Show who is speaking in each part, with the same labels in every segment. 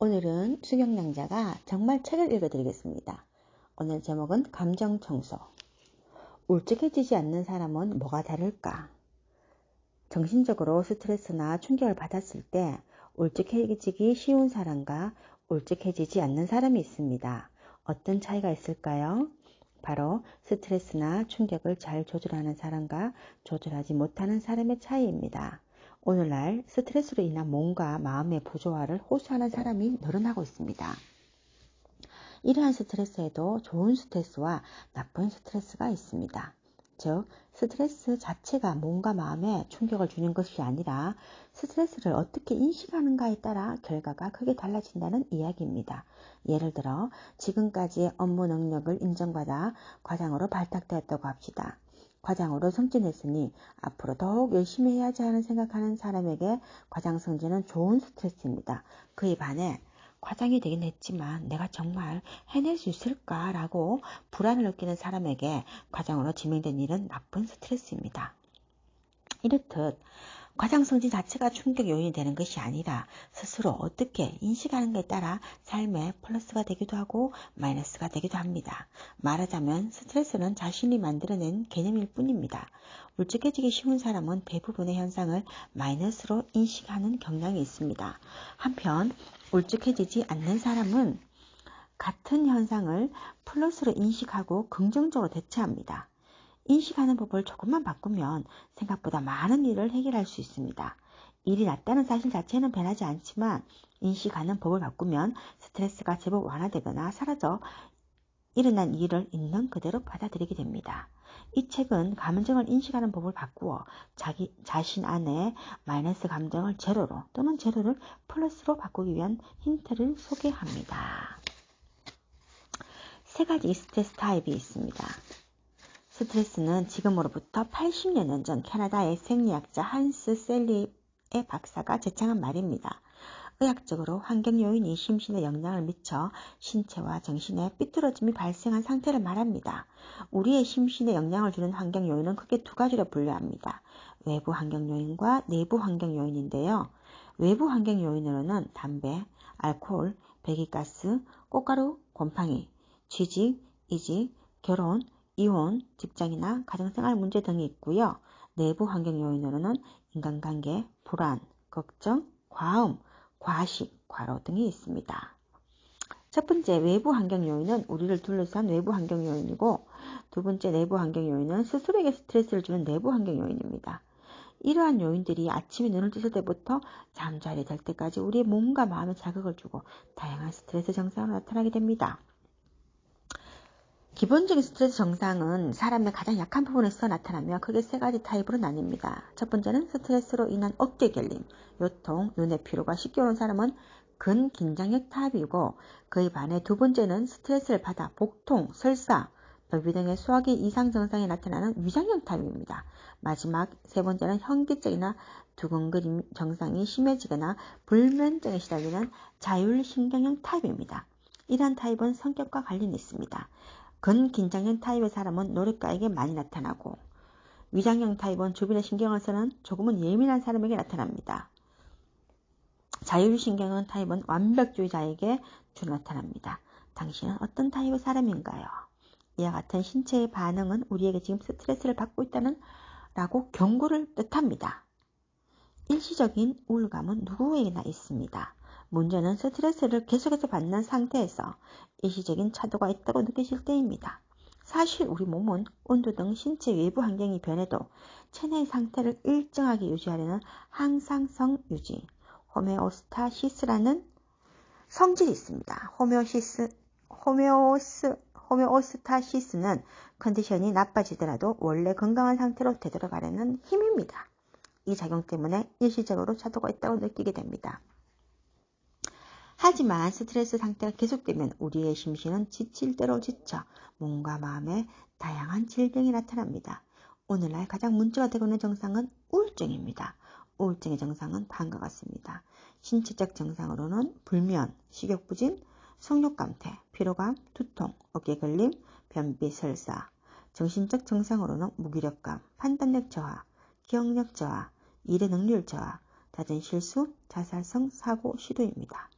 Speaker 1: 오늘은 수경량자가 정말 책을 읽어드리겠습니다. 오늘 제목은 감정청소. 울적해지지 않는 사람은 뭐가 다를까? 정신적으로 스트레스나 충격을 받았을 때 울적해지기 쉬운 사람과 울적해지지 않는 사람이 있습니다. 어떤 차이가 있을까요? 바로 스트레스나 충격을 잘 조절하는 사람과 조절하지 못하는 사람의 차이입니다. 오늘날 스트레스로 인한 몸과 마음의 부조화를 호소하는 사람이 늘어나고 있습니다. 이러한 스트레스에도 좋은 스트레스와 나쁜 스트레스가 있습니다. 즉, 스트레스 자체가 몸과 마음에 충격을 주는 것이 아니라 스트레스를 어떻게 인식하는가에 따라 결과가 크게 달라진다는 이야기입니다. 예를 들어 지금까지 업무 능력을 인정받아 과장으로 발탁되었다고 합시다. 과장으로 승진했으니 앞으로 더욱 열심히 해야지 하는 생각하는 사람에게 과장 승진은 좋은 스트레스입니다. 그에 반해 과장이 되긴 했지만 내가 정말 해낼 수 있을까라고 불안을 느끼는 사람에게 과장으로 지명된 일은 나쁜 스트레스입니다. 이렇듯 과장 승진 자체가 충격 요인이 되는 것이 아니라 스스로 어떻게 인식하는가에 따라 삶에 플러스가 되기도 하고 마이너스가 되기도 합니다. 말하자면 스트레스는 자신이 만들어낸 개념일 뿐입니다. 울적해지기 쉬운 사람은 대부분의 현상을 마이너스로 인식하는 경향이 있습니다. 한편 울적해지지 않는 사람은 같은 현상을 플러스로 인식하고 긍정적으로 대처합니다. 인식하는 법을 조금만 바꾸면 생각보다 많은 일을 해결할 수 있습니다. 일이 낫다는 사실 자체는 변하지 않지만 인식하는 법을 바꾸면 스트레스가 제법 완화되거나 사라져 일어난 일을 있는 그대로 받아들이게 됩니다. 이 책은 감정을 인식하는 법을 바꾸어 자신 안에 마이너스 감정을 제로로 또는 제로를 플러스로 바꾸기 위한 힌트를 소개합니다. 세 가지 스트레스 타입이 있습니다. 스트레스는 지금으로부터 80여 년 전 캐나다의 생리학자 한스 셀리의 박사가 제창한 말입니다. 의학적으로 환경 요인이 심신에 영향을 미쳐 신체와 정신에 삐뚤어짐이 발생한 상태를 말합니다. 우리의 심신에 영향을 주는 환경 요인은 크게 두 가지로 분류합니다. 외부 환경 요인과 내부 환경 요인인데요. 외부 환경 요인으로는 담배, 알코올, 배기가스, 꽃가루, 곰팡이, 취직, 이직, 결혼, 이혼, 직장이나 가정생활 문제 등이 있고요. 내부 환경 요인으로는 인간관계, 불안, 걱정, 과음, 과식, 과로 등이 있습니다. 첫 번째 외부 환경 요인은 우리를 둘러싼 외부 환경 요인이고 두 번째 내부 환경 요인은 스스로에게 스트레스를 주는 내부 환경 요인입니다. 이러한 요인들이 아침에 눈을 떴을 때부터 잠자리 들 때까지 우리의 몸과 마음에 자극을 주고 다양한 스트레스 증상으로 나타나게 됩니다. 기본적인 스트레스 증상은 사람의 가장 약한 부분에서 나타나며 크게 세 가지 타입으로 나뉩니다. 첫 번째는 스트레스로 인한 어깨 결림, 요통, 눈의 피로가 쉽게 오는 사람은 근긴장형 타입이고 그에 반해 두 번째는 스트레스를 받아 복통, 설사, 변비 등의 소화기 이상 증상이 나타나는 위장형 타입입니다. 마지막 세 번째는 현기증이나 두근거림 증상이 심해지거나 불면증에 시달리는 자율신경형 타입입니다. 이러한 타입은 성격과 관련이 있습니다. 근긴장형 타입의 사람은 노력가에게 많이 나타나고 위장형 타입은 주변의 신경을 쓰는 조금은 예민한 사람에게 나타납니다. 자율신경형 타입은 완벽주의자에게 주로 나타납니다. 당신은 어떤 타입의 사람인가요? 이와 같은 신체의 반응은 우리에게 지금 스트레스를 받고 있다는 라고 경고를 뜻합니다. 일시적인 우울감은 누구에게나 있습니다. 문제는 스트레스를 계속해서 받는 상태에서 일시적인 차도가 있다고 느끼실 때입니다. 사실 우리 몸은 온도 등 신체 외부 환경이 변해도 체내의 상태를 일정하게 유지하려는 항상성 유지, 호메오스타시스라는 성질이 있습니다. 호메오스타시스는 컨디션이 나빠지더라도 원래 건강한 상태로 되돌아가려는 힘입니다. 이 작용 때문에 일시적으로 차도가 있다고 느끼게 됩니다. 하지만 스트레스 상태가 계속되면 우리의 심신은 지칠 대로 지쳐 몸과 마음에 다양한 질병이 나타납니다. 오늘날 가장 문제가 되고 있는 증상은 우울증입니다. 우울증의 증상은 다음과 같습니다. 신체적 증상으로는 불면, 식욕부진, 성욕감퇴, 피로감, 두통, 어깨 결림, 변비, 설사. 정신적 증상으로는 무기력감, 판단력 저하, 기억력 저하, 일의 능률 저하, 잦은 실수, 자살성 사고 시도입니다.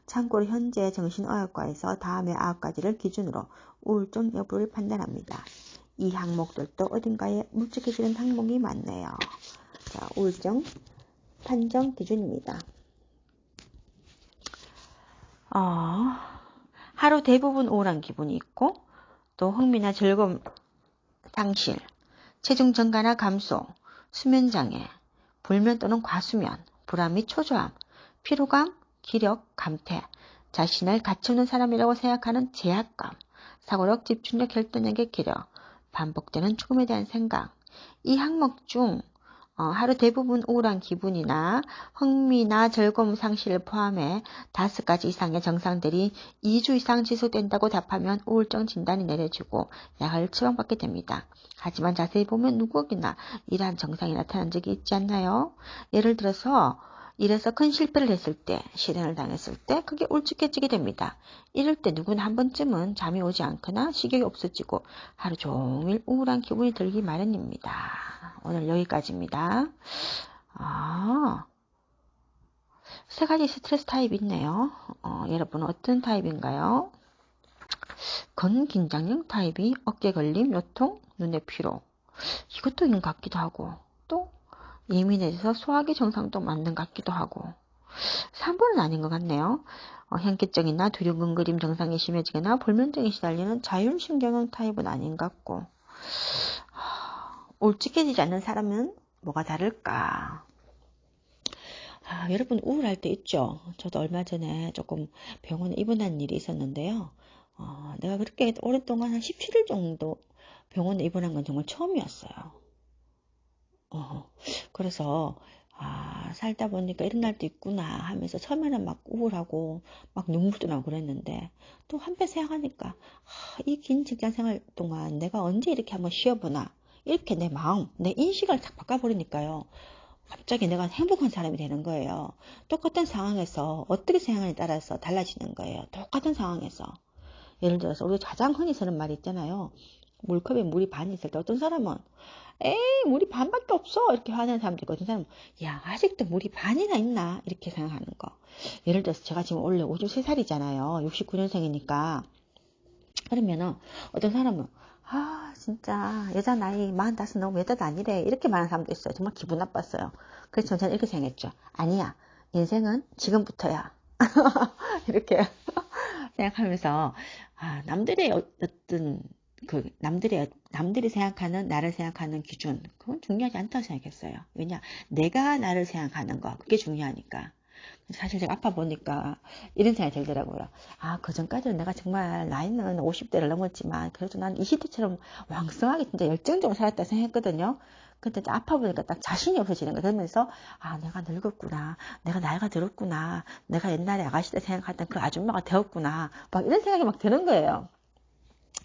Speaker 1: 참고로 현재 정신의학과에서 다음의 9가지를 기준으로 우울증 여부를 판단합니다. 이 항목들도 어딘가에 묵직해지는 항목이 많네요. 자, 우울증 판정 기준입니다. 하루 대부분 우울한 기분이 있고, 또 흥미나 즐거움 상실, 체중 증가나 감소, 수면장애, 불면 또는 과수면, 불안 및 초조함, 피로감, 기력, 감퇴, 자신을 가치없는 사람이라고 생각하는 제약감, 사고력, 집중력, 결단력의 기력, 반복되는 죽음에 대한 생각. 이 항목 중 하루 대부분 우울한 기분이나 흥미나 즐거움 상실을 포함해 5가지 이상의 증상들이 2주 이상 지속된다고 답하면 우울증 진단이 내려지고 약을 처방받게 됩니다. 하지만 자세히 보면 누구에게나 이러한 증상이 나타난 적이 있지 않나요? 예를 들어서 일에서 큰 실패를 했을 때, 실현을 당했을 때 그게 울적해지게 됩니다. 이럴 때 누구나 한 번쯤은 잠이 오지 않거나 식욕이 없어지고 하루 종일 우울한 기분이 들기 마련입니다. 오늘 여기까지입니다. 3가지 스트레스 타입이 있네요. 여러분은 어떤 타입인가요? 근긴장형 타입이 어깨 걸림, 요통, 눈의 피로. 이것도 있는 것 같기도 하고, 또 예민해져서 소화기 증상도 맞는 것 같기도 하고. 3번은 아닌 것 같네요. 현기증이나 두근거림 증상이 심해지거나 불면증에 시달리는 자율신경형 타입은 아닌 것 같고. 울적해지지 않는 사람은 뭐가 다를까? 여러분 우울할 때 있죠? 저도 얼마 전에 조금 병원에 입원한 일이 있었는데요. 내가 그렇게 오랫동안 한 17일 정도 병원에 입원한 건 정말 처음이었어요. 그래서 살다 보니까 이런 날도 있구나 하면서 처음에는 막 우울하고 막 눈물도 나고 그랬는데 또 한편 생각하니까 이 긴 직장생활 동안 내가 언제 이렇게 한번 쉬어보나 이렇게 내 마음, 내 인식을 딱 바꿔버리니까요. 갑자기 내가 행복한 사람이 되는 거예요. 똑같은 상황에서 어떻게 생각하냐에 따라서 달라지는 거예요. 똑같은 상황에서. 예를 들어서 우리 가장 흔히 쓰는 말이 있잖아요. 물컵에 물이 반이 있을 때 어떤 사람은 에이 물이 반밖에 없어 이렇게 화내는 사람도 있고 어떤 사람은 야 아직도 물이 반이나 있나 이렇게 생각하는 거. 예를 들어서 제가 지금 원래 53살이잖아요. 69년생이니까 그러면은 어떤 사람은 진짜 여자 나이 45 너무 여자도 아니래 이렇게 말하는 사람도 있어요. 정말 기분 나빴어요. 그래서 저는 이렇게 생각했죠. 아니야 인생은 지금부터야 이렇게 생각하면서 남들의 어떤 남들이 생각하는 나를 생각하는 기준 그건 중요하지 않다고 생각했어요. 왜냐 내가 나를 생각하는 거 그게 중요하니까. 사실 제가 아파 보니까 이런 생각이 들더라고요. 그 전까지는 내가 정말 나이는 50대를 넘었지만 그래도 난 20대처럼 왕성하게 진짜 열정적으로 살았다 생각했거든요. 근데 아파 보니까 딱 자신이 없어지는 거 그러면서 내가 늙었구나, 내가 나이가 들었구나, 내가 옛날에 아가씨 때 생각했던 그 아줌마가 되었구나, 막 이런 생각이 막 드는 거예요.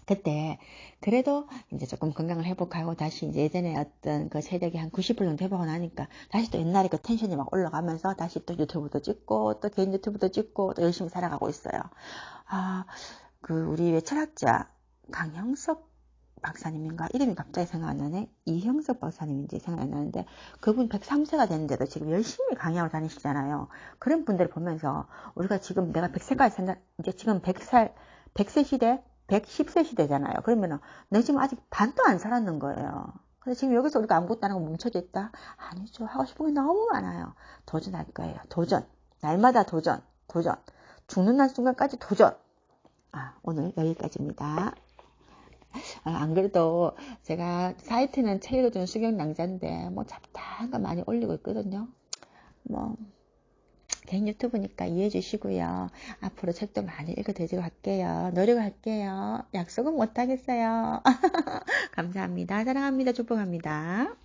Speaker 1: 그때 그래도 이제 조금 건강을 회복하고 다시 이제 예전에 어떤 그 체력이 한 90% 정도 회복을 하니까 다시 또 옛날에 그 텐션이 막 올라가면서 다시 또 유튜브도 찍고 또 개인 유튜브도 찍고 또 열심히 살아가고 있어요. 우리 철학자 강형석 박사님인가 이름이 갑자기 생각 안 나네. 이형석 박사님인지 생각 안 나는데 그분 103세가 됐는데도 지금 열심히 강의하고 다니시잖아요. 그런 분들을 보면서 우리가 지금 내가 100세까지 산다 이제 지금 100세 시대 110세 시대잖아요. 그러면은 내 지금 아직 반도 안 살았는 거예요. 근데 지금 여기서 우리가 아무것도 안 하고 멈춰져 있다? 아니죠. 하고 싶은 게 너무 많아요. 도전할 거예요. 도전. 날마다 도전. 죽는 날 순간까지 도전. 오늘 여기까지입니다. 안 그래도 제가 사이트는 책 읽어주는 수경낭자인데 뭐 잡다한 거 많이 올리고 있거든요. 개인 유튜브니까 이해해 주시고요. 앞으로 책도 많이 읽어드리도록 할게요. 노력할게요. 약속은 못하겠어요. 감사합니다. 사랑합니다. 축복합니다.